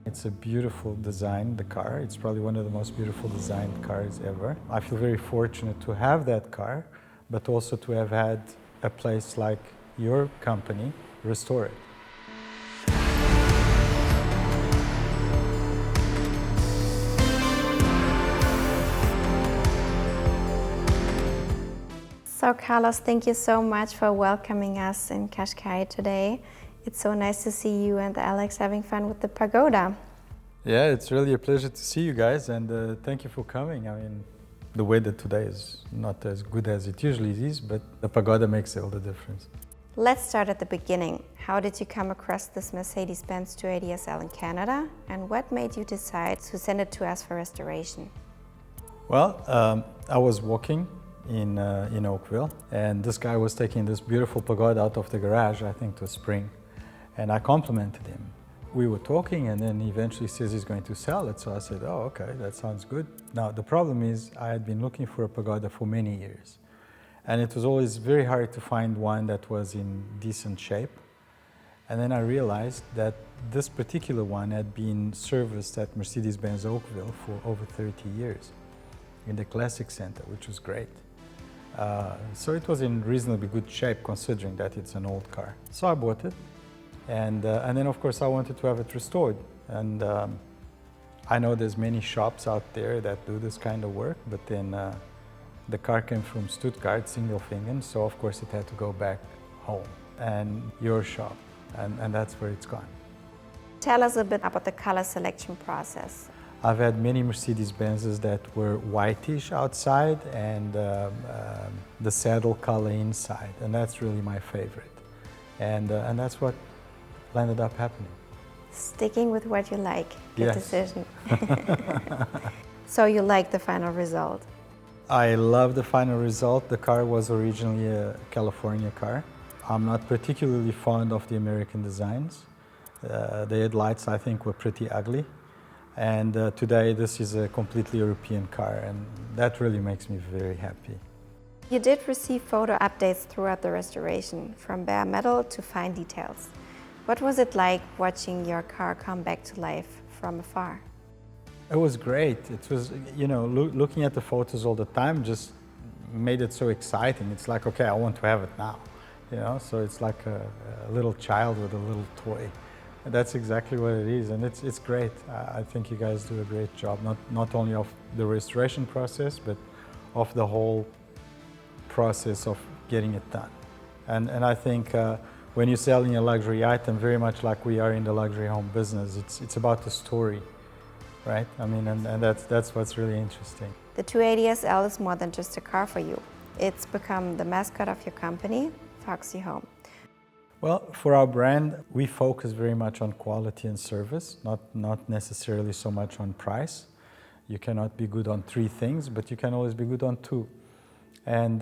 It's a beautiful design, the car. It's probably one of the most beautiful designed cars ever. I feel very fortunate to have that car, but also to have had a place like your company restore it. So Carlos, thank you so much for welcoming us in Qashqai today. It's so nice to see you and Alex having fun with the Pagoda. Yeah, it's really a pleasure to see you guys, and thank you for coming. I mean, the weather today is not as good as it usually is, but the Pagoda makes all the difference. Let's start at the beginning. How did you come across this Mercedes-Benz 280 SL in Canada, and what made you decide to send it to us for restoration? Well, I was walking in Oakville, and this guy was taking this beautiful Pagoda out of the garage, I think to spring, and I complimented him. We were talking, and then he eventually says he's going to sell it, so I said, oh, okay, that sounds good. Now, the problem is I had been looking for a Pagoda for many years, and it was always very hard to find one that was in decent shape. And then I realized that this particular one had been serviced at Mercedes-Benz Oakville for over 30 years in the Classic Center, which was great. So it was in reasonably good shape considering that it's an old car. So I bought it, and then of course I wanted to have it restored. And I know there's many shops out there that do this kind of work, but then the car came from Stuttgart, Sindelfingen, so of course it had to go back home and your shop, and that's where it's gone. Tell us a bit about the color selection process. I've had many Mercedes-Benzes that were whitish outside and the saddle color inside, and that's really my favorite. And that's what ended up happening. Sticking with what you like, good Yes. decision. So you like the final result? I love the final result. The car was originally a California car. I'm not particularly fond of the American designs. The headlights, I think, were pretty ugly. And today, this is a completely European car, and that really makes me very happy. You did receive photo updates throughout the restoration, from bare metal to fine details. What was it like watching your car come back to life from afar? It was great. It was, you know, looking at the photos all the time just made it so exciting. It's like, okay, I want to have it now, you know? So it's like a little child with a little toy. And that's exactly what it is, and it's great. I think you guys do a great job, not only of the restoration process, but of the whole process of getting it done. And I think when you're selling a luxury item, very much like we are in the luxury home business, it's about the story, right? I mean, and that's what's really interesting. The 280 SL is more than just a car for you. It's become the mascot of your company, Foxy Home. Well, for our brand, we focus very much on quality and service, not necessarily so much on price. You cannot be good on 3 things, but you can always be good on 2. And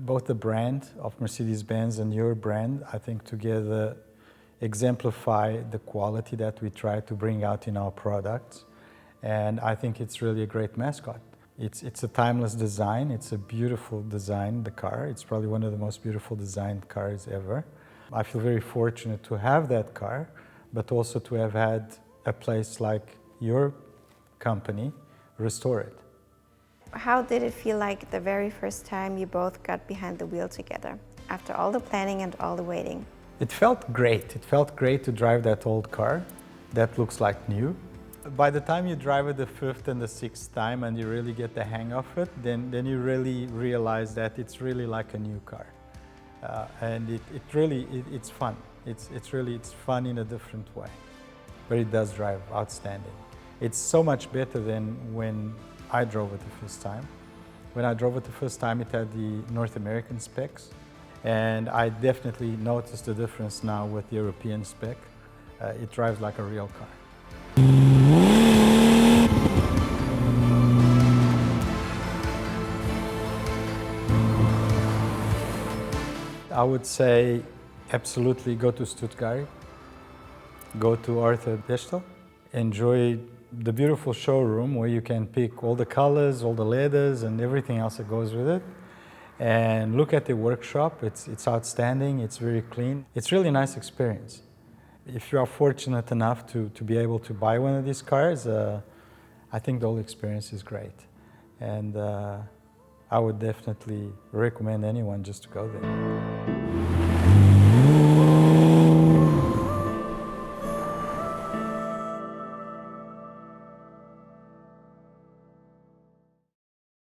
both the brand of Mercedes-Benz and your brand, I think together exemplify the quality that we try to bring out in our products. And I think it's really a great mascot. It's a timeless design. It's a beautiful design, the car. It's probably one of the most beautiful designed cars ever. I feel very fortunate to have that car, but also to have had a place like your company restore it. How did it feel like the very first time you both got behind the wheel together, after all the planning and all the waiting? It felt great. It felt great to drive that old car that looks like new. By the time you drive it the 5th and the 6th time and you really get the hang of it, then you really realize that it's really like a new car. And it's fun. It's fun in a different way. But it does drive outstanding. It's so much better than when I drove it the first time. When I drove it the first time, it had the North American specs. And I definitely noticed the difference now with the European spec. It drives like a real car. I would say absolutely go to Stuttgart, go to Arthur Bechtel, enjoy the beautiful showroom where you can pick all the colors, all the leathers and everything else that goes with it, and look at the workshop. It's outstanding, it's very clean. It's really a nice experience. If you are fortunate enough to be able to buy one of these cars, I think the whole experience is great. And I would definitely recommend anyone just to go there.